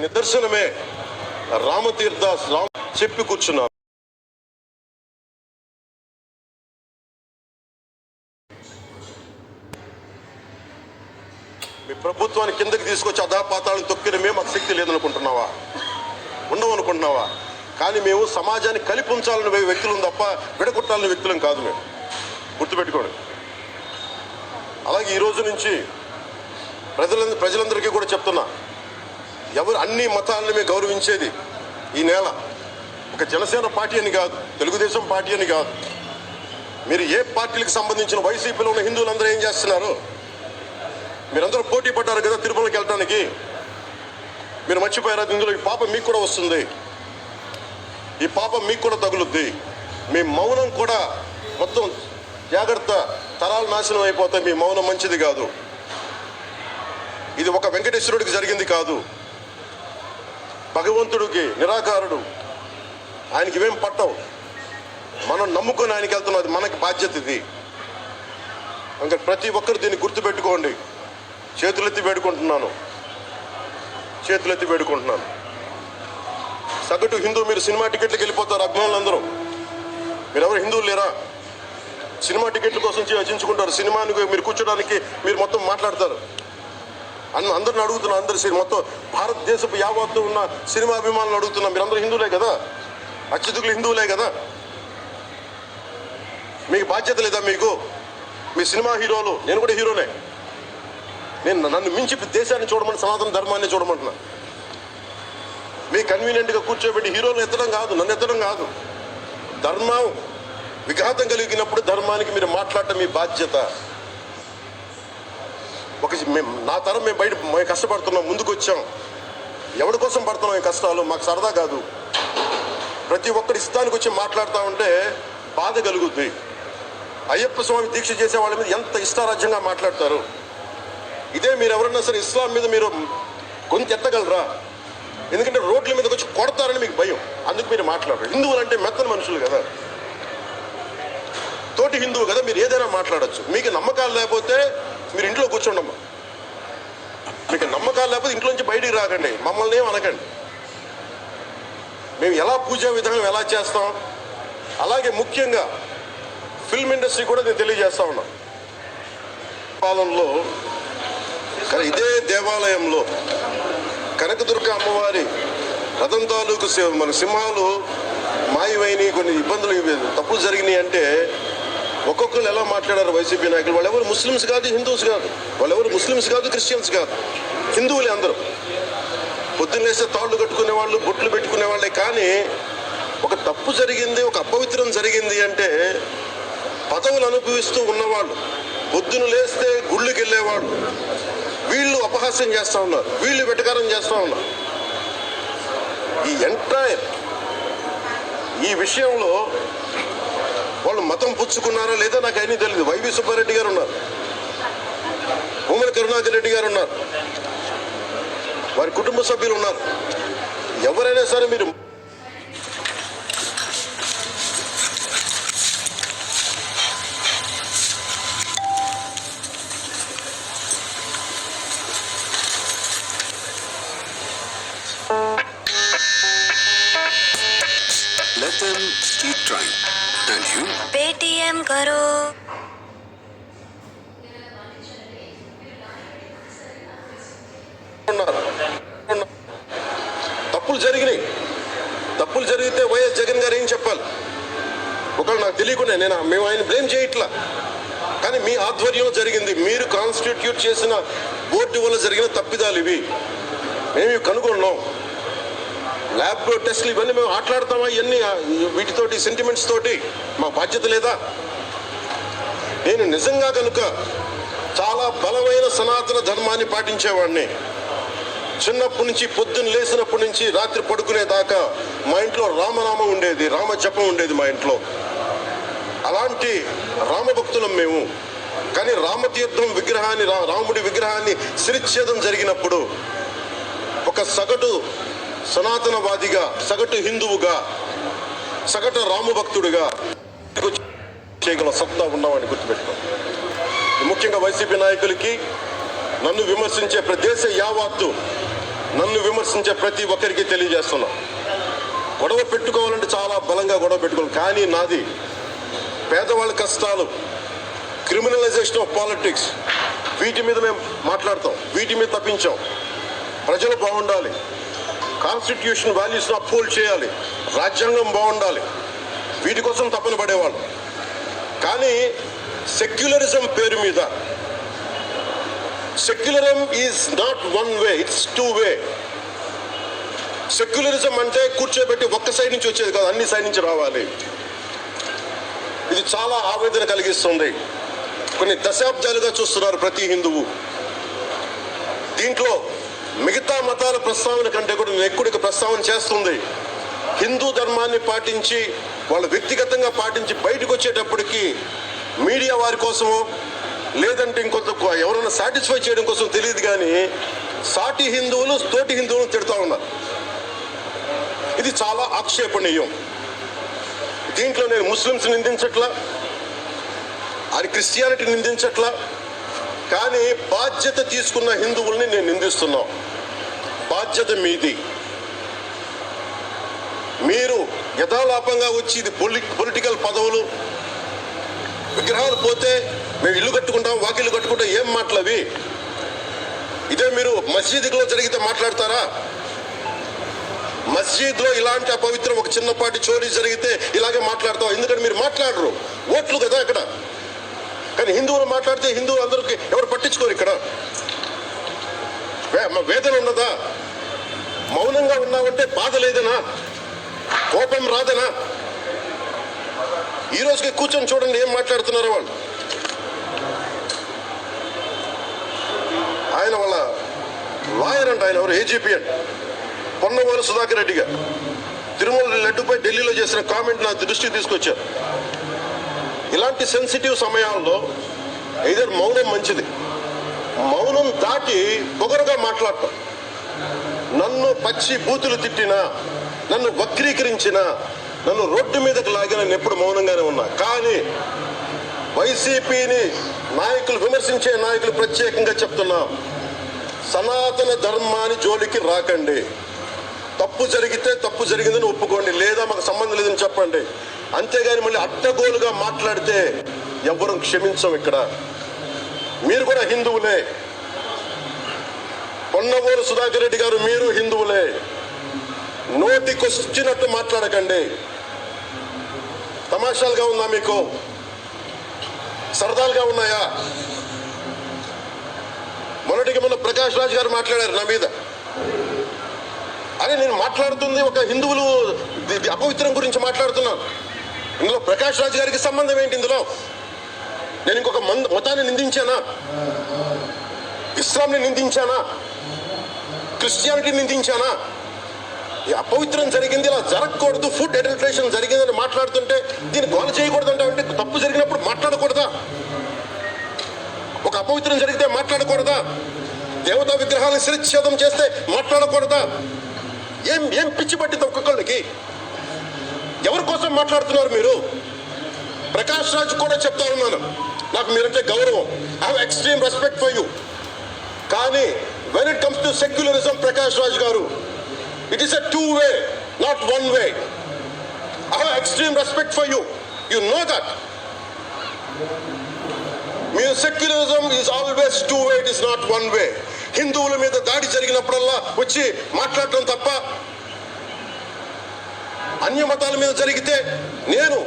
నిదర్శనమే రామతీర్థాస్ చెప్పి కూర్చున్నారు. మీ ప్రభుత్వాన్ని కిందకి తీసుకొచ్చి అధాపాతాలను తొక్కిన మేము మాకు శక్తి లేదనుకుంటున్నావా? ఉండవనుకుంటున్నావా? కానీ మేము సమాజాన్ని కలిపి ఉంచాలని వ్యక్తులను తప్ప విడగొట్టాలని వ్యక్తులం కాదు. మేము గుర్తుపెట్టుకోండి. అలాగే ఈ రోజు నుంచి ప్రజలందరికీ కూడా చెప్తున్నా, ఎవరు అన్ని మతాలను మేము గౌరవించేది ఈ నేల ఒక జనసేన పార్టీ అని కాదు, తెలుగుదేశం పార్టీ అని కాదు. మీరు ఏ పార్టీలకు సంబంధించిన వైసీపీలో ఉన్న హిందువులందరూ ఏం చేస్తున్నారు? మీరందరూ పోటీ పడ్డారు కదా తిరుమలకి వెళ్ళడానికి. మీరు మర్చిపోయారా? ఇందులో ఈ పాపం మీకు కూడా వస్తుంది, ఈ పాపం మీకు కూడా తగులుద్ది. మీ మౌనం కూడా మొత్తం జాగ్రత్త, తరాలు నాశనం అయిపోతాయి. మీ మౌనం మంచిది కాదు. ఇది ఒక వెంకటేశ్వరుడికి జరిగింది కాదు, భగవంతుడికి, నిరాకారుడు, ఆయనకి ఇవేం పట్టవు. మనం నమ్ముకొని ఆయనకి వెళ్తున్నాం, అది మనకి బాధ్యత. ఇది ఇంకా ప్రతి ఒక్కరు దీన్ని గుర్తుపెట్టుకోండి. చేతులెత్తి వేడుకుంటున్నాను. సగటు హిందూ మీరు సినిమా టికెట్లకు వెళ్ళిపోతారు. అభిమానులందరూ మీరెవరు హిందువులు లేరా? సినిమా టికెట్ల కోసం రచించుకుంటారు. సినిమాని మీరు కూర్చోడానికి మీరు మొత్తం మాట్లాడతారు. అందరిని అడుగుతున్నా, మొత్తం భారతదేశపు యావత్తు ఉన్న సినిమా అభిమానులు అడుగుతున్నా, మీరందరూ హిందువులే కదా? అత్యధికులు హిందువులే కదా? మీకు బాధ్యత లేదా? మీకు మీ సినిమా హీరోలు, నేను కూడా హీరోనే. నన్ను మించి దేశాన్ని చూడమని, సనాతన ధర్మాన్ని చూడమంటున్నా. మీ కన్వీనియంట్గా కూర్చోబెట్టి హీరోలు ఎత్తడం కాదు, నన్ను ఎత్తడం కాదు. ధర్మం విఘాతం కలిగినప్పుడు ధర్మానికి మీరు మాట్లాడటం మీ బాధ్యత. నా తరం మేము కష్టపడుతున్నాం, ముందుకు వచ్చాం. ఎవరి కోసం పడుతున్నాం ఈ కష్టాలు? మాకు సరదా కాదు. ప్రతి ఒక్కరి ఇష్టానికి వచ్చి మాట్లాడుతూ ఉంటే బాధ కలుగుద్ది. అయ్యప్ప స్వామి దీక్ష చేసే వాళ్ళ మీద ఎంత ఇష్టారాజ్యంగా మాట్లాడతారు. ఇదే మీరు ఎవరన్నా సరే ఇస్లాం మీద మీరు గొంతు ఎత్తగలరా? ఎందుకంటే రోడ్ల మీదకి వచ్చి కొడతారని మీకు భయం, అందుకు మీరు మాట్లాడరు. హిందువులు అంటే మెత్తని మనుషులు కదా, తోటి హిందువు కదా, మీరు ఏదైనా మాట్లాడచ్చు. మీకు నమ్మకాలు లేకపోతే మీరు ఇంట్లో కూర్చోండమ్మా. మీకు నమ్మకాలు లేకపోతే ఇంట్లో నుంచి బయటికి రాకండి, మమ్మల్ని ఏం అనకండి. మేము ఎలా పూజా విధానం ఎలా చేస్తాం, అలాగే ముఖ్యంగా ఫిల్మ్ ఇండస్ట్రీ కూడా నేను తెలియజేస్తా ఉన్నా. పాలనలో ఇదే దేవాలయంలో కనకదుర్గ అమ్మవారి రథం తాలూకు మన సింహాలు మాయమైనవి, కొన్ని ఇబ్బందులు, తప్పులు జరిగినాయి అంటే ఒక్కొక్కరు ఎలా మాట్లాడారు వైసీపీ నాయకులు? వాళ్ళెవరు ముస్లిమ్స్ కాదు, హిందూస్ కాదు. వాళ్ళెవరు ముస్లిమ్స్ కాదు, క్రిస్టియన్స్ కాదు, హిందువులే అందరూ. పొద్దున్న లేస్తే తాళ్ళు కట్టుకునే వాళ్ళు, బొట్లు పెట్టుకునే వాళ్ళే. కానీ ఒక తప్పు జరిగింది, ఒక అపవిత్రం జరిగింది అంటే పదవులు అనుభవిస్తూ ఉన్నవాళ్ళు, పొద్దున లేస్తే గుళ్ళకి వెళ్ళేవాళ్ళు, వీళ్ళు అపహాస్యం చేస్తూ ఉన్నారు, వీళ్ళు వెటకారం చేస్తూ ఉన్నారు. ఈ ఎంటైర్ ఈ విషయంలో వాళ్ళు మతం పుచ్చుకున్నారా లేదా నాకు అయినా తెలియదు. వైవి సుబ్బారెడ్డి గారు ఉన్నారు, భూమన కరుణాకర్ రెడ్డి గారు ఉన్నారు, వారి కుటుంబ సభ్యులు ఉన్నారు. ఎవరైనా సరే మీరు let them keep trying. And you? Paytm karo. తప్పులు జరిగినాయి. తప్పులు జరిగితే వైఎస్ జగన్ గారు ఏం చెప్పాలి? ఒకవేళ నాకు తెలియకుండా మేము ఆయన బ్లేమ్ చేయట్లా, కానీ మీ ఆధ్వర్యంలో జరిగింది, మీరు కాన్స్టిట్యూట్ చేసిన బోర్డు వల్ల జరిగిన తప్పిదాలు ఇవి. మేము కనుగొన్నాం. ల్యాబ్ టెస్ట్లు ఇవన్నీ మేము ఆటలాడతామా? ఇవన్నీ వీటితోటి సెంటిమెంట్స్ తోటి మా బాధ్యత లేదా? నేను నిజంగా కనుక చాలా బలమైన సనాతన ధర్మాన్ని పాటించేవాడిని. చిన్నప్పటి నుంచి, పొద్దున్న లేచినప్పటి నుంచి రాత్రి పడుకునేదాకా మా ఇంట్లో రామనామం ఉండేది, రామ జపం ఉండేది మా ఇంట్లో. అలాంటి రామభక్తులం మేము. కానీ రామతీర్థం విగ్రహాన్ని, రాముడి విగ్రహాన్ని శిరచ్ఛేదం జరిగినప్పుడు ఒక సగటు సనాతనవాదిగా, సగటు హిందువుగా, సగటు రామభక్తుడిగా చేయగల సత్తా ఉన్నామని గుర్తుపెట్టుకో. ముఖ్యంగా వైసీపీ నాయకులకి, నన్ను విమర్శించే ప్రదేశ యావత్తు నన్ను విమర్శించే ప్రతి ఒక్కరికి తెలియజేస్తున్నా, గొడవ పెట్టుకోవాలంటే చాలా బలంగా గొడవ పెట్టుకోవాలి. కానీ నాది పేదవాళ్ళ కష్టాలు, క్రిమినలైజేషన్ ఆఫ్ పాలిటిక్స్, వీటి మీద మేము మాట్లాడతాం, వీటి మీద తప్పించాం. ప్రజలు బాగుండాలి, కాన్స్టిట్యూషన్ వాల్యూస్ని అప్హోల్డ్ చేయాలి, రాజ్యాంగం బాగుండాలి, వీటి కోసం తపన పడేవాళ్ళు. కానీ సెక్యులరిజం పేరు మీద, secularism is not one way, it's two way. Secularism అంటే కూర్చోబెట్టి ఒక్క సైడ్ నుంచి వచ్చేది కాదు, అన్ని సైడ్ నుంచి రావాలి. ఇది చాలా ఆవేదన కలిగిస్తుంది. కొన్ని దశాబ్దాలుగా చూస్తున్నారు ప్రతి హిందువు. దీంట్లో మిగతా మతాల ప్రస్తావన కంటే కూడా నేను ఎక్కువ ప్రస్తావన చేస్తుంది. హిందూ ధర్మాన్ని పాటించి, వాళ్ళు వ్యక్తిగతంగా పాటించి బయటకు వచ్చేటప్పటికి మీడియా వారి కోసమో లేదంటే ఇంకొంత ఎవరైనా సాటిస్ఫై చేయడం కోసం తెలియదు, కానీ సాటి హిందువులు తోటి హిందువులను తిడుతూ ఉన్నారు. ఇది చాలా ఆక్షేపణీయం. దీంట్లో నేను ముస్లిమ్స్ నిందించట్లా, అది క్రిస్టియానిటీ నిందించట్లా, కానీ బాధ్యత తీసుకున్న హిందువుల్ని నేను నిందిస్తున్నా. బాధ్యత మీది. మీరు యథాలాపంగా వచ్చి ఇది పొలిటికల్ పదవులు, విగ్రహాలు పోతే మేము ఇల్లు కట్టుకుంటాం, వాకిళ్ళు కట్టుకుంటాం, ఏం మాటలవి? ఇదే మీరు మసీదులో జరిగితే మాట్లాడతారా? మస్జిద్లో ఇలాంటి అపవిత్రం ఒక చిన్నపాటి చోరీ జరిగితే ఇలాగే మాట్లాడతాం. ఎందుకంటే మీరు మాట్లాడరు, ఓట్లు కదా అక్కడ. కానీ హిందువులు మాట్లాడితే హిందువులు అందరికీ ఎవరు పట్టించుకోరు. ఇక్కడ వేదన ఉన్నదా? మౌనంగా ఉన్నామంటే బాధ లేదనా? కోపం రాదనా? ఈ రోజుకి కూర్చొని చూడండి ఏం మాట్లాడుతున్నారో వాళ్ళు. ఆయన వాళ్ళ లాయర్ అంట, ఆయన ఎవరు, ఏజీపీ అంట, పొన్నవారు సుధాకర్ రెడ్డి గారు తిరుమల లడ్డుపై ఢిల్లీలో చేసిన కామెంట్ నా దృష్టికి తీసుకొచ్చారు. ఇలాంటి సెన్సిటివ్ సమయాల్లో ఐదర్ మౌనం మంచిది, మౌనం దాటి పొగరుగా మాట్లాడటం, నన్ను పచ్చి బూతులు తిట్టినా, నన్ను వక్రీకరించినా, నన్ను రోడ్డు మీదకి లాగిన నేను ఎప్పుడు మౌనంగానే ఉన్నా. కానీ వైసీపీని నాయకులు, విమర్శించే నాయకులు ప్రత్యేకంగా చెప్తున్నా, సనాతన ధర్మాన్ని జోలికి రాకండి. తప్పు జరిగితే తప్పు జరిగిందని ఒప్పుకోండి, లేదా మాకు సంబంధం లేదని చెప్పండి. అంతేగాని మళ్ళీ అడ్డగోలుగా మాట్లాడితే ఎవ్వరూ క్షమించం. ఇక్కడ మీరు కూడా హిందువులే. పొన్నవోలు సుధాకర్ రెడ్డి గారు, మీరు హిందువులే. నోటికొచ్చినట్టు మాట్లాడకండి. తమాషాలుగా ఉందా మీకు? సరదాలుగా ఉన్నాయా? మొన్న ప్రకాష్ రాజ్ గారు మాట్లాడారు నా మీద. అదే నేను మాట్లాడుతుంది ఒక హిందువులు అపవిత్రం గురించి మాట్లాడుతున్నాను. ఇందులో ప్రకాష్ రాజ్ గారికి సంబంధం ఏంటి? ఇందులో నేను ఇంకొక మతాన్ని నిందించానా? ఇస్లాంని నిందించానా? క్రిస్టియానిటీ నిందించానా? ఈ అపవిత్రం జరిగింది, ఇలా జరగకూడదు, ఫుడ్ అడల్టరేషన్ జరిగిందని మాట్లాడుతుంటే దీన్ని గోల చేయకూడదు అంటే తప్పు జరిగినప్పుడు మాట్లాడకూడదా? ఒక అపవిత్రం జరిగితే మాట్లాడకూడదా? దేవతా విగ్రహాలను శిరచ్ఛేదం చేస్తే మాట్లాడకూడదా? ఏం పిచ్చి పట్టింది ఒక్కొక్కళ్ళకి? ఎవరి కోసం మాట్లాడుతున్నారు మీరు? ప్రకాష్ రాజ్ కూడా చెప్తా ఉన్నాను, నాకు మీరంటే గౌరవం, I have extreme respect for you. కానీ when it comes to secularism, Prakash Raj గారు, it is a two way, not one way. I have extreme respect for you, you know that. మీరు secularism is always two way, it is not one way. హిందువుల మీద దాడి జరిగినప్పుడల్లా వచ్చి మాట్లాడటం తప్ప, అన్య మతాల మీద జరిగితే నేను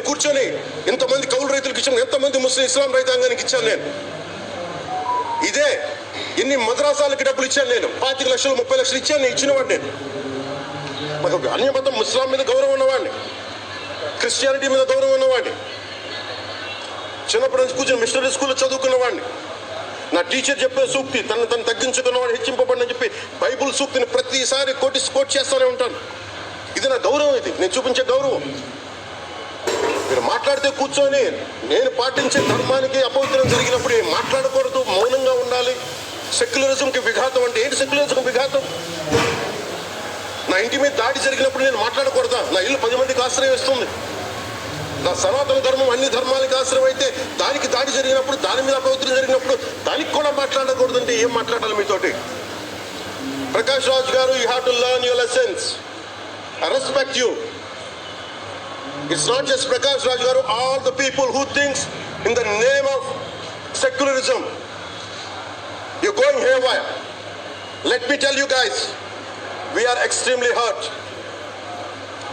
కూర్చొని ఇంతమంది కౌలు రైతులకు ఇచ్చాను, ఎంతమంది ముస్లిం ఇస్లాం రైతాంగానికి ఇచ్చాను నేను. ఇదే ఎన్ని మద్రాసాలకి డబ్బులు ఇచ్చాను నేను, 25 లక్షలు 30 లక్షలు ఇచ్చాను, నేను ఇచ్చినవాడిని. నేను నాకు అన్య మతం ఇస్లాం మీద గౌరవం ఉన్నవాడిని, క్రిస్టియానిటీ మీద గౌరవం ఉన్నవాడిని, చిన్నప్పటి నుంచి కూర్చొని మిషనరీ స్కూల్లో చదువుకున్నవాడిని. నా టీచర్ చెప్పే సూక్తి, తను తగ్గించుకున్నవాడు హెచ్చింపబడిని చెప్పి బైబుల్ సూక్తిని ప్రతిసారి కోట్ చేస్తూనే ఉంటాను. ఇది నా గౌరవం, ఇది నేను చూపించే గౌరవం. మీరు మాట్లాడితే కూర్చొని నేను పాటించే ధర్మానికి అపవిత్రం జరిగినప్పుడు మాట్లాడకూడదు, మౌనంగా ఉండాలి. సెక్యులరిజంకి విఘాతం అంటే ఏంటి? సెక్యులరిజంకి విఘాతం నా ఇంటి మీద దాడి జరిగినప్పుడు నేను మాట్లాడకూడదా? నా ఇల్లు 10 మందికి ఆశ్రయం ఇస్తుంది. నా సనాతన ధర్మం అన్ని ధర్మాలకి ఆశ్రయం అయితే దానికి దాడి జరిగినప్పుడు, దాని మీద అపవిత్రం జరిగినప్పుడు దానికి కూడా మాట్లాడకూడదంటే ఏం మాట్లాడాలి మీతోటి? Prakash Raj Garu, you have to learn your lessons. I respect you. It's not just Prakash Raj Garu, all the people who thinks in the name of secularism. You're going haywire. Let me tell you guys, we are extremely hurt.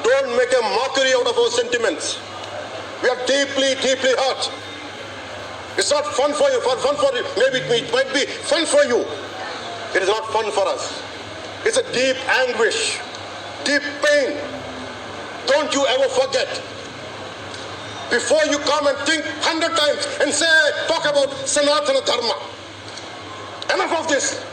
Don't make a mockery out of our sentiments. We are deeply, deeply hurt. It's not fun for you. Maybe it might be fun for you. It is not fun for us. It's a deep anguish, deep pain. Don't you ever forget. Before you come and think 100 times and say, talk about Sanatana Dharma. Enough of this.